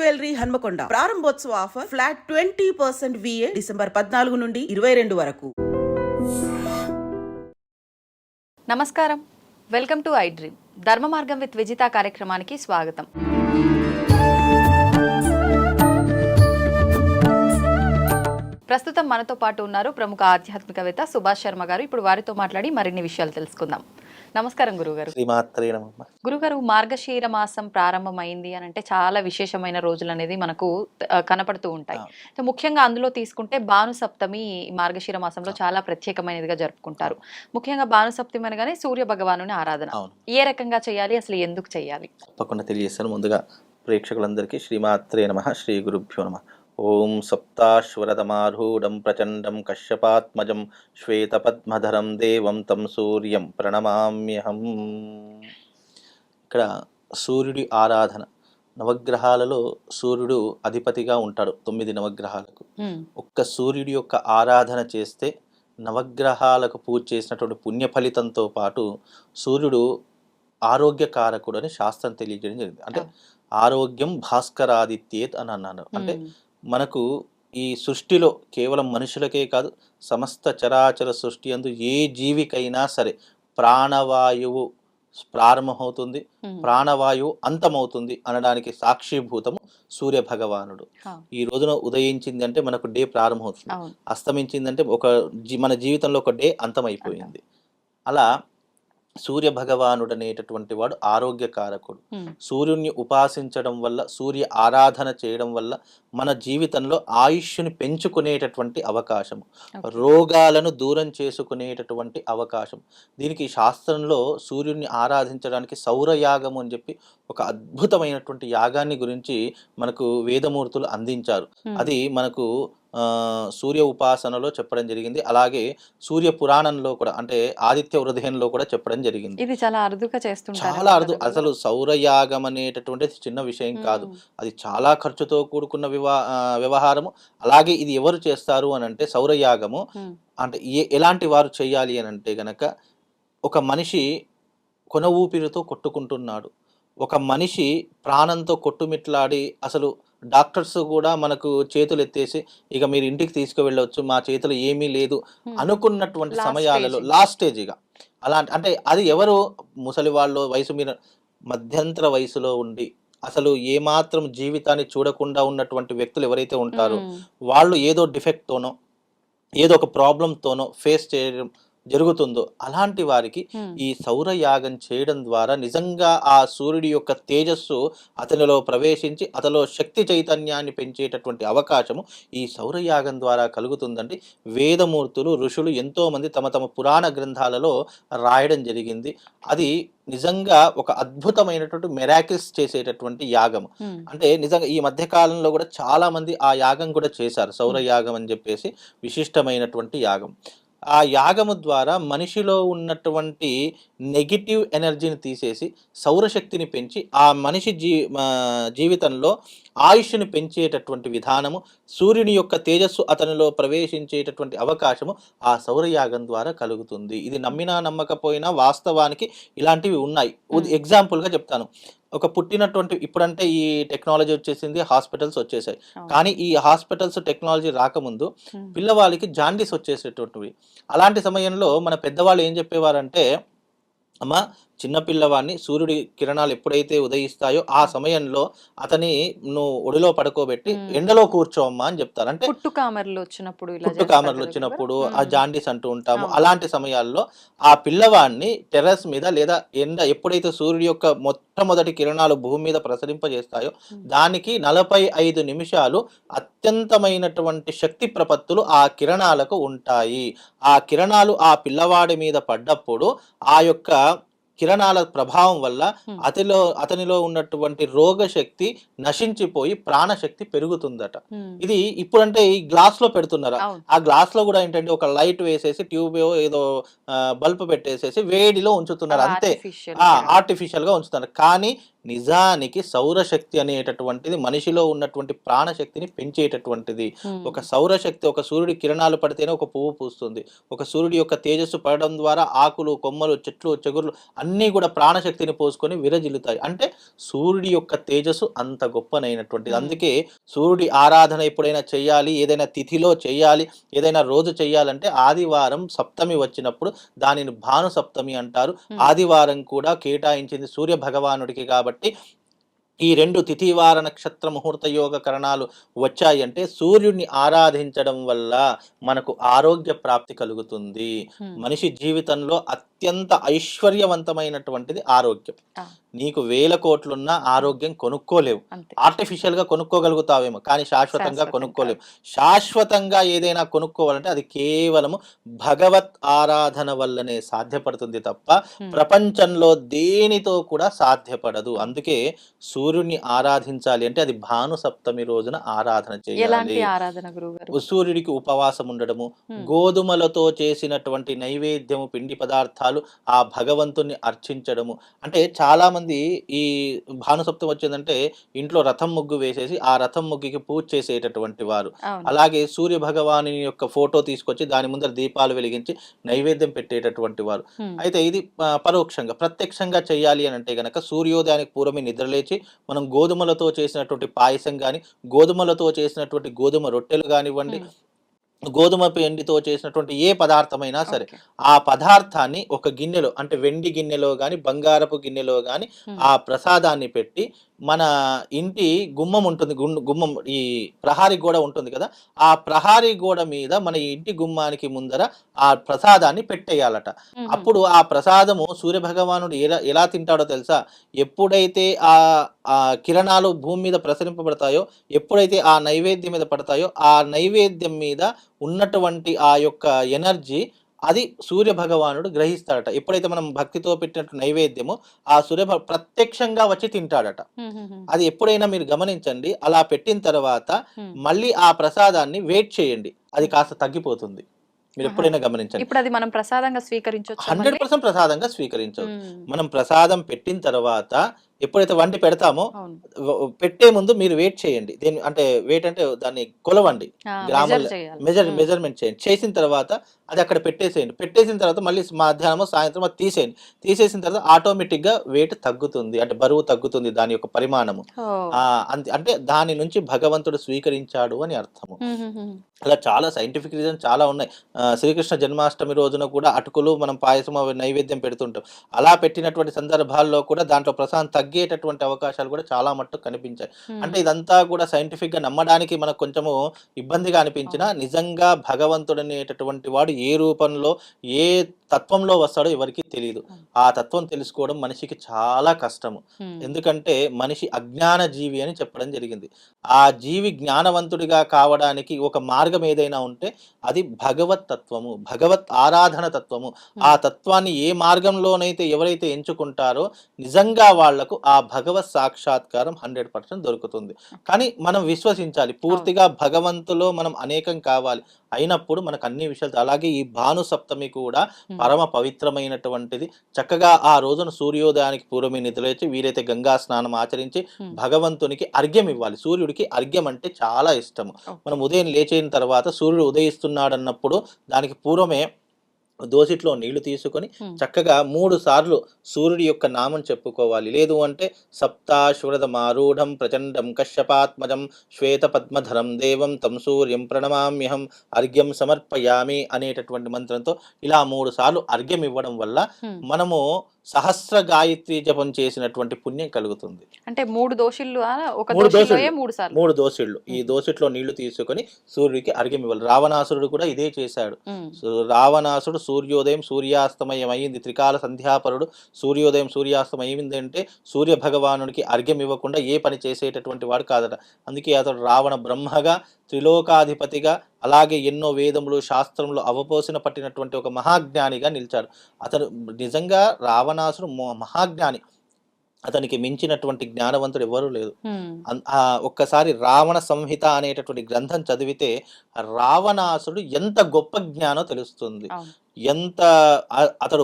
Jewellery Hanamkonda ప్రారంభోత్సవ offer flat 20% VA December 14 నుండి 22 వరకు. నమస్కారం, వెల్కమ్ టు ఐ డ్రీమ్. ధర్మ మార్గం విత్ విజిత కార్యక్రమానికి స్వాగతం. ప్రస్తుతం మనతో పాటు ఉన్నారు ప్రముఖ ఆధ్యాత్మికవేత్త సుభాష్ శర్మ గారు. ఇప్పుడు వారితో మాట్లాడి మరిన్ని విషయాలు తెలుసుకుందాం. నమస్కారం గురుగారు. గురుగారు, మార్గశీర మాసం ప్రారంభమైంది అని అంటే చాలా విశేషమైన రోజులు అనేది మనకు కనపడుతూ ఉంటాయి. ముఖ్యంగా అందులో తీసుకుంటే భాను సప్తమి మార్గశీర మాసంలో చాలా ప్రత్యేకమైనదిగా జరుపుకుంటారు. ముఖ్యంగా భాను సప్తమి అనగానే సూర్య భగవానుని ఆరాధన ఏ రకంగా చేయాలి, అసలు ఎందుకు చేయాలి? తప్పకుండా తెలియజేస్తాను. ముందుగా ప్రేక్షకులందరికీ శ్రీమాత్రే నమః, శ్రీ గురుభ్యో నమః. ఓం సప్తాశ్వరతమారూఢం ప్రచండం కశ్యపాత్మజం శ్వేతపద్మధరం దేవం తం సూర్యం ప్రణమామ్యహం. ఇక్కడ సూర్యుడి ఆరాధన, నవగ్రహాలలో సూర్యుడు అధిపతిగా ఉంటాడు 9 నవగ్రహాలకు. ఒక్క సూర్యుడి యొక్క ఆరాధన చేస్తే నవగ్రహాలకు పూజ చేసినటువంటి పుణ్య ఫలితంతో పాటు సూర్యుడు ఆరోగ్యకారకుడు అని శాస్త్రం తెలియజేయడం జరిగింది. అంటే ఆరోగ్యం భాస్కరాదిత్యేత్ అని అన్నాను. అంటే మనకు ఈ సృష్టిలో కేవలం మనుషులకే కాదు, సమస్త చరాచర సృష్టి అందు ఏ జీవికైనా సరే ప్రాణవాయువు ప్రారంభమవుతుంది, ప్రాణవాయువు అంతమవుతుంది అనడానికి సాక్షిభూతము సూర్య భగవానుడు. ఈ రోజున ఉదయించింది అంటే మనకు డే ప్రారంభమవుతుంది, అస్తమించిందంటే మన జీవితంలో ఒక డే అంతమైపోయింది. అలా సూర్య భగవానుడు అనేటటువంటి వాడు ఆరోగ్యకారకుడు. సూర్యుడిని ఉపాసించడం వల్ల, సూర్య ఆరాధన చేయడం వల్ల మన జీవితంలో ఆయుష్ని పెంచుకునేటటువంటి అవకాశం, రోగాలను దూరం చేసుకునేటటువంటి అవకాశం. దీనికి శాస్త్రంలో సూర్యుడిని ఆరాధించడానికి సౌరయాగం అని చెప్పి ఒక అద్భుతమైనటువంటి యాగాన్ని గురించి మనకు వేదమూర్తులు అందించారు. అది మనకు సూర్య ఉపాసనలో చెప్పడం జరిగింది. అలాగే సూర్య పురాణంలో కూడా, అంటే ఆదిత్య హృదయంలో కూడా చెప్పడం జరిగింది. ఇది చాలా అరుదుగా చేస్తుంటారు. చాలా అరుదు. అసలు సౌరయాగం అనేటటువంటి చిన్న విషయం కాదు, అది చాలా ఖర్చుతో కూడుకున్న వ్యవహారము. అలాగే ఇది ఎవరు చేస్తారు అని అంటే, సౌరయాగము అంటే ఎలాంటి వారు చేయాలి అని అంటే గనక, ఒక మనిషి కొన ఊపిరితో కొట్టుకుంటున్నాడు, ఒక మనిషి ప్రాణంతో కొట్టుమిట్లాడి, అసలు డాక్టర్స్ కూడా మనకు చేతులు ఎత్తేసి ఇక మీరు ఇంటికి తీసుకువెళ్ళవచ్చు, మా చేతులు ఏమీ లేదు అనుకున్నటువంటి సమయాలలో లాస్ట్ స్టేజ్గా అలాంటి, అంటే అది ఎవరు, ముసలి వాళ్ళు, వయసు మీద మధ్యంతర వయసులో ఉండి అసలు ఏమాత్రం జీవితాన్ని చూడకుండా ఉన్నటువంటి వ్యక్తులు ఎవరైతే ఉంటారో వాళ్ళు ఏదో డిఫెక్ట్తోనో ఏదో ఒక ప్రాబ్లంతోనో ఫేస్ చేయడం జరుగుతుందో అలాంటి వారికి ఈ సౌరయాగం చేయడం ద్వారా నిజంగా ఆ సూర్యుడి యొక్క తేజస్సు అతనిలో ప్రవేశించి అతనిలో శక్తి చైతన్యాన్ని పెంచేటటువంటి అవకాశము ఈ సౌరయాగం ద్వారా కలుగుతుందండి. వేదమూర్తులు, ఋషులు ఎంతోమంది తమ తమ పురాణ గ్రంథాలలో రాయడం జరిగింది. అది నిజంగా ఒక అద్భుతమైనటువంటి మెరాకిల్స్ చేసేటటువంటి యాగం. అంటే నిజంగా ఈ మధ్య కాలంలో కూడా చాలా మంది ఆ యాగం కూడా చేశారు. సౌరయాగం అని చెప్పేసి విశిష్టమైనటువంటి యాగం. ఆ యాగము ద్వారా మనిషిలో ఉన్నటువంటి నెగిటివ్ ఎనర్జీని తీసేసి సౌరశక్తిని పెంచి ఆ మనిషి జీవితంలో ఆయుష్ని పెంచేటటువంటి విధానము, సూర్యుని యొక్క తేజస్సు అతనిలో ప్రవేశించేటటువంటి అవకాశము ఆ సౌరయాగం ద్వారా కలుగుతుంది. ఇది నమ్మినా నమ్మకపోయినా వాస్తవానికి ఇలాంటివి ఉన్నాయి. ఎగ్జాంపుల్గా చెప్తాను. ఒక పుట్టినటువంటి, ఇప్పుడంటే ఈ టెక్నాలజీ వచ్చేసింది, హాస్పిటల్స్ వచ్చేసాయి, కానీ ఈ హాస్పిటల్స్ టెక్నాలజీ రాకముందు పిల్లవాళ్ళకి జాండీస్ వచ్చేసేటువంటివి. అలాంటి సమయంలో మన పెద్దవాళ్ళు ఏం చెప్పేవారంటే, అమ్మ చిన్నపిల్లవాడిని సూర్యుడి కిరణాలు ఎప్పుడైతే ఉదయిస్తాయో ఆ సమయంలో అతని నువ్వు ఒడిలో పడుకోబెట్టి ఎండలో కూర్చోమ్మా అని చెప్తారు. అంటే పుట్టుకామర్లు వచ్చినప్పుడు ఆ జాండీస్ అంటూ ఉంటాము. అలాంటి సమయాల్లో ఆ పిల్లవాడిని టెర్రస్ మీద లేదా ఎండ ఎప్పుడైతే సూర్యుడి యొక్క మొట్టమొదటి కిరణాలు భూమి మీద ప్రసరింపజేస్తాయో దానికి 45 నిమిషాలు అత్యంతమైనటువంటి శక్తి ప్రపత్తులు ఆ కిరణాలకు ఉంటాయి. ఆ కిరణాలు ఆ పిల్లవాడి మీద పడ్డప్పుడు ఆ యొక్క కిరణాల ప్రభావం వల్ల అతనిలో ఉన్నటువంటి రోగశక్తి నశించిపోయి ప్రాణశక్తి పెరుగుతుందట. ఇది ఇప్పుడంటే ఈ గ్లాస్ లో పెడుతున్నారు. ఆ గ్లాస్ లో కూడా ఏంటంటే ఒక లైట్ వేసేసి ట్యూబ్ ఏదో బల్బ్ పెట్టేసేసి వేడిలో ఉంచుతున్నారు, అంతే, ఆర్టిఫిషియల్ గా ఉంచుతున్నారు. కానీ నిజానికి సౌరశక్తి అనేటటువంటిది మనిషిలో ఉన్నటువంటి ప్రాణశక్తిని పెంచేటటువంటిది. ఒక సౌరశక్తి, ఒక సూర్యుడి కిరణాలు పడితేనే ఒక పువ్వు పూస్తుంది. ఒక సూర్యుడి యొక్క తేజస్సు పడడం ద్వారా ఆకులు, కొమ్మలు, చెట్లు, చెగుర్లు అన్నీ కూడా ప్రాణశక్తిని పోసుకొని విరజిల్లుతాయి. అంటే సూర్యుడి యొక్క తేజస్సు అంత గొప్పనైనటువంటిది. అందుకే సూర్యుడి ఆరాధన ఎప్పుడైనా చేయాలి, ఏదైనా తిథిలో చేయాలి, ఏదైనా రోజు చేయాలంటే ఆదివారం సప్తమి వచ్చినప్పుడు దానిని భాను సప్తమి అంటారు. ఆదివారం కూడా కేటాయించింది సూర్య భగవానుడికి కాబట్టి ఈ 2 తిథివార నక్షత్ర ముహూర్త యోగ కరణాలు వచ్చాయి అంటే సూర్యుడిని ఆరాధించడం వల్ల మనకు ఆరోగ్య ప్రాప్తి కలుగుతుంది. మనిషి జీవితంలో అత్యంత ఐశ్వర్యవంతమైనటువంటిది ఆరోగ్యం. నీకు 1000 కోట్లున్నా ఆరోగ్యం కొనుక్కోలేవు. ఆర్టిఫిషియల్ గా కొనుక్కోగలుగుతావేమో కానీ శాశ్వతంగా కొనుక్కోలేవు. శాశ్వతంగా ఏదైనా కొనుక్కోవాలంటే అది కేవలము భగవత్ ఆరాధన వల్లనే సాధ్యపడుతుంది తప్ప ప్రపంచంలో దేనితో కూడా సాధ్యపడదు. అందుకే సూర్యుడిని ఆరాధించాలి అంటే అది భాను సప్తమి రోజున ఆరాధన చేయాలి. సూర్యుడికి ఉపవాసం ఉండడము, గోధుమలతో చేసినటువంటి నైవేద్యము, పిండి పదార్థాలు ఆ భగవంతుని అర్చించడము. అంటే చాలా మంది ఈ భాను సప్తమి వచ్చిందంటే ఇంట్లో రథం ముగ్గు వేసేసి ఆ రథం ముగ్గుకి పూజ చేసేటటువంటి వారు. అలాగే సూర్య భగవాని యొక్క ఫోటో తీసుకొచ్చి దాని ముందర దీపాలు వెలిగించి నైవేద్యం పెట్టేటటువంటి వారు. అయితే ఇది పరోక్షంగా. ప్రత్యక్షంగా చేయాలి అని అంటే గనక సూర్యోదయానికి పూర్వమే నిద్రలేచి మనం గోధుమలతో చేసినటువంటి పాయసం కానీ, గోధుమలతో చేసినటువంటి గోధుమ రొట్టెలు కానివ్వండి, గోధుమ పిండితో చేసినటువంటి ఏ పదార్థమైనా సరే ఆ పదార్థాన్ని ఒక గిన్నెలో అంటే వెండి గిన్నెలో కానీ, బంగారపు గిన్నెలో కానీ ఆ ప్రసాదాన్ని పెట్టి మన ఇంటి గుమ్మం ఉంటుంది, గుమ్మం ఈ ప్రహారీ గోడ ఉంటుంది కదా, ఆ ప్రహారీ గోడ మీద మన ఇంటి గుమ్మానికి ముందర ఆ ప్రసాదాన్ని పెట్టేయాలట. అప్పుడు ఆ ప్రసాదము సూర్య భగవానుడు ఎలా తింటాడో తెలుసా? ఎప్పుడైతే ఆ కిరణాలు భూమి మీద ప్రసరింపబడతాయో, ఎప్పుడైతే ఆ నైవేద్యం మీద పడతాయో ఆ నైవేద్యం మీద ఉన్నటువంటి ఆ యొక్క ఎనర్జీ అది సూర్య భగవానుడు గ్రహిస్తాడట. ఎప్పుడైతే మనం భక్తితో పెట్టినట్టు నైవేద్యము ఆ ప్రత్యక్షంగా వచ్చి తింటాడట. అది ఎప్పుడైనా మీరు గమనించండి. అలా పెట్టిన తర్వాత మళ్ళీ ఆ ప్రసాదాన్ని వెయిట్ చేయండి, అది కాస్త తగ్గిపోతుంది. మీరు ఎప్పుడైనా గమనించండి. ఇప్పుడు అది మనం ప్రసాదంగా స్వీకరించవచ్చు. 100% ప్రసాదంగా స్వీకరించవచ్చు. మనం ప్రసాదం పెట్టిన తర్వాత ఎప్పుడైతే వండి పెడతామో పెట్టే ముందు మీరు వెయిట్ చేయండి. అంటే వెయిట్ అంటే దాన్ని కొలవండి, గ్రాములు మెజర్మెంట్ చేయండి. చేసిన తర్వాత అది అక్కడ పెట్టేసేయండి. పెట్టేసిన తర్వాత మళ్ళీ మధ్యాహ్నమో సాయంత్రం అది తీసేయండి. తీసేసిన తర్వాత ఆటోమేటిక్ గా వెయిట్ తగ్గుతుంది, అంటే బరువు తగ్గుతుంది దాని యొక్క పరిమాణము. అంటే దాని నుంచి భగవంతుడు స్వీకరించాడు అని అర్థము. అలా చాలా సైంటిఫిక్ రీజన్ చాలా ఉన్నాయి. శ్రీకృష్ణ జన్మాష్టమి రోజున కూడా అటుకులు మనం పాయసం నైవేద్యం పెడుతుంటాం. అలా పెట్టినటువంటి సందర్భాల్లో కూడా దాంట్లో ప్రసాదం తగ్గేటటువంటి అవకాశాలు కూడా చాలా మట్టుకు కనిపించాయి. అంటే ఇదంతా కూడా సైంటిఫిక్ గా నమ్మడానికి మనకు కొంచెము ఇబ్బందిగా అనిపించినా నిజంగా భగవంతుడు అనేటటువంటి వాడు ఏ రూపంలో ఏ తత్వంలో వస్తాడో ఎవరికి తెలియదు. ఆ తత్వం తెలుసుకోవడం మనిషికి చాలా కష్టము. ఎందుకంటే మనిషి అజ్ఞాన జీవి అని చెప్పడం జరిగింది. ఆ జీవి జ్ఞానవంతుడిగా కావడానికి ఒక మార్గం ఏదైనా ఉంటే అది భగవత్ తత్వము, భగవత్ ఆరాధన తత్వము. ఆ తత్వాన్ని ఏ మార్గంలోనైతే ఎవరైతే ఎంచుకుంటారో నిజంగా వాళ్లకు ఆ భగవత్ సాక్షాత్కారం 100% దొరుకుతుంది. కానీ మనం విశ్వసించాలి, పూర్తిగా భగవంతులో మనం అనేకం కావాలి. అయినప్పుడు మనకు అన్ని విషయాలు. అలాగే ఈ భాను సప్తమి కూడా పరమ పవిత్రమైనటువంటిది. చక్కగా ఆ రోజున సూర్యోదయానికి పూర్వమే నిద్రలేచి వీరైతే గంగా స్నానం ఆచరించి భగవంతునికి అర్ఘ్యం ఇవ్వాలి. సూర్యుడికి అర్ఘ్యం అంటే చాలా ఇష్టము. మనం ఉదయం లేచిన తర్వాత సూర్యుడు ఉదయిస్తున్నాడు అన్నప్పుడు దానికి పూర్వమే దోసిట్లో నీళ్లు తీసుకొని చక్కగా 3 సార్లు సూర్యుడి యొక్క నామం చెప్పుకోవాలి. లేదు అంటే సప్తాశ్వరథమారూఢం ప్రచండం కశ్యపాత్మజం శ్వేత పద్మధరం దేవం తం సూర్యం ప్రణమామ్యహం అర్ఘ్యం సమర్పయామి అనేటటువంటి మంత్రంతో ఇలా 3 సార్లు అర్ఘ్యం ఇవ్వడం వల్ల మనము సహస్ర గాయత్రి జపం చేసినటువంటి పుణ్యం కలుగుతుంది. అంటే 3 దోషిళ్ళు, ఒక 3 దోసిళ్ళు. ఈ దోసిట్లో నీళ్లు తీసుకొని సూర్యుడికి అర్ఘ్యం ఇవ్వాలి. రావణాసురుడు కూడా ఇదే చేశాడు. రావణాసుడు సూర్యోదయం సూర్యాస్తమయం అయింది, త్రికాల సంధ్యాపరుడు, సూర్యోదయం సూర్యాస్తమయం అయింది అంటే సూర్య భగవానుడికి అర్ఘ్యం ఇవ్వకుండా ఏ పని చేసేటటువంటి వాడు కాదట. అందుకే అతడు రావణ బ్రహ్మగా, త్రిలోకాధిపతిగా, అలాగే ఎన్నో వేదములు శాస్త్రములు అవపోసిన పట్టినటువంటి ఒక మహాజ్ఞానిగా నిలిచాడు. అతను నిజంగా రావణాసుడు మహాజ్ఞాని. అతనికి మించినటువంటి జ్ఞానవంతుడు ఎవరూ లేదు. ఒక్కసారి రావణ సంహిత అనేటటువంటి గ్రంథం చదివితే రావణాసుడు ఎంత గొప్ప జ్ఞానో తెలుస్తుంది. ఎంత అతడు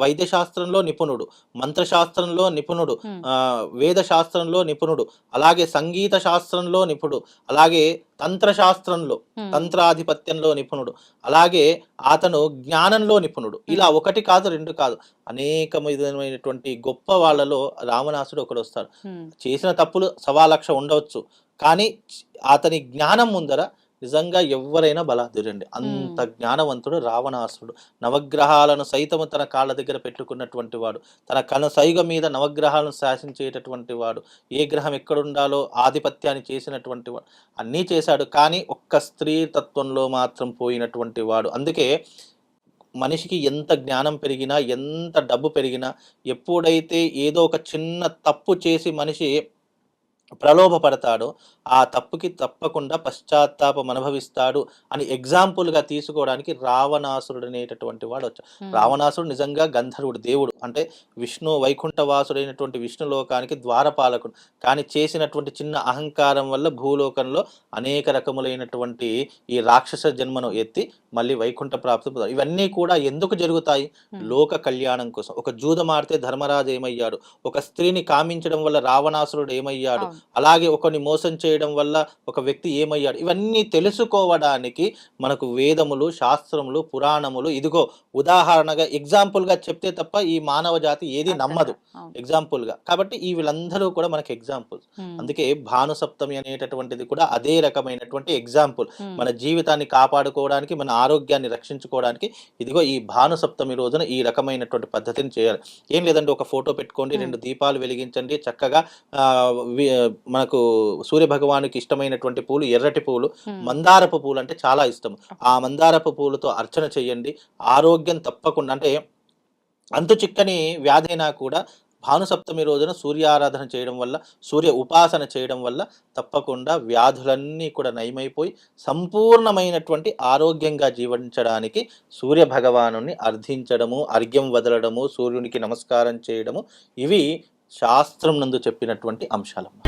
వైద్య శాస్త్రంలో నిపుణుడు, మంత్రశాస్త్రంలో నిపుణుడు, వేద శాస్త్రంలో నిపుణుడు, అలాగే సంగీత శాస్త్రంలో నిపుణుడు, అలాగే తంత్రశాస్త్రంలో తంత్రాధిపత్యంలో నిపుణుడు, అలాగే అతను జ్ఞానంలో నిపుణుడు. ఇలా ఒకటి కాదు రెండు కాదు, అనేకమైనటువంటి గొప్ప వాళ్ళలో రావణాసుడు ఒకడు వస్తాడు. చేసిన తప్పులు 1,00,000 ఉండవచ్చు, కానీ అతని జ్ఞానం ముందర నిజంగా ఎవరైనా బలాదురండి. అంత జ్ఞానవంతుడు రావణాసురుడు. నవగ్రహాలను సైతము తన కాళ్ళ దగ్గర పెట్టుకున్నటువంటి వాడు, తన కనుసైగ మీద నవగ్రహాలను శాసించేటటువంటి వాడు, ఏ గ్రహం ఎక్కడుండాలో ఆధిపత్యాన్ని చేసినటువంటి వాడు, అన్నీ చేశాడు. కానీ ఒక్క స్త్రీ తత్వంలో మాత్రం పోయినటువంటి వాడు. అందుకే మనిషికి ఎంత జ్ఞానం పెరిగినా, ఎంత డబ్బు పెరిగినా, ఎప్పుడైతే ఏదో ఒక చిన్న తప్పు చేసి మనిషి ప్రలోభపడతాడో ఆ తప్పుకి తప్పకుండా పశ్చాత్తాపం అనుభవిస్తాడు అని ఎగ్జాంపుల్గా తీసుకోవడానికి రావణాసురుడు అనేటటువంటి వాడు వచ్చాడు. రావణాసురుడు నిజంగా గంధర్వుడు, దేవుడు, అంటే విష్ణు వైకుంఠవాసుడైనటువంటి విష్ణులోకానికి ద్వారపాలకుడు. కానీ చేసినటువంటి చిన్న అహంకారం వల్ల భూలోకంలో అనేక రకములైనటువంటి ఈ రాక్షస జన్మను ఎత్తి మళ్ళీ వైకుంఠ ప్రాప్తి. ఇవన్నీ కూడా ఎందుకు జరుగుతాయి? లోక కళ్యాణం కోసం. ఒక జూదమాడితే ధర్మరాజు ఏమయ్యాడు, ఒక స్త్రీని కామించడం వల్ల రావణాసురుడు ఏమయ్యాడు, అలాగే ఒకరిని మోసం చేయడం వల్ల ఒక వ్యక్తి ఏమయ్యాడు, ఇవన్నీ తెలుసుకోవడానికి మనకు వేదములు, శాస్త్రములు, పురాణములు, ఇదిగో ఉదాహరణగా ఎగ్జాంపుల్గా చెప్తే తప్ప ఈ మానవ జాతి ఏది నమ్మదు ఎగ్జాంపుల్గా. కాబట్టి ఈ వీళ్ళందరూ కూడా మనకి ఎగ్జాంపుల్స్. అందుకే భానుసప్తమి అనేటటువంటిది కూడా అదే రకమైనటువంటి ఎగ్జాంపుల్. మన జీవితాన్ని కాపాడుకోవడానికి, మన ఆరోగ్యాన్ని రక్షించుకోవడానికి ఇదిగో ఈ భానుసప్తమి రోజున ఈ రకమైనటువంటి పద్ధతిని చేయాలి. ఏం లేదండి, ఒక ఫోటో పెట్టుకోండి, 2 దీపాలు వెలిగించండి, చక్కగా మనకు సూర్య భగవానికి ఇష్టమైనటువంటి పూలు ఎర్రటి పూలు, మందారపు పూలు అంటే చాలా ఇష్టం, ఆ మందారపు పూలతో అర్చన చేయండి. ఆరోగ్యం తప్పకుండా, అంటే అంతు చిక్కని వ్యాధైనా కూడా భానుసప్తమి రోజున సూర్యారాధన చేయడం వల్ల, సూర్య ఉపాసన చేయడం వల్ల తప్పకుండా వ్యాధులన్నీ కూడా నయమైపోయి సంపూర్ణమైనటువంటి ఆరోగ్యంగా జీవించడానికి సూర్య భగవాను అర్థించడము, అర్ఘ్యం వదలడము, సూర్యునికి నమస్కారం చేయడము, ఇవి శాస్త్రం నందు చెప్పినటువంటి అంశాలమ్మ.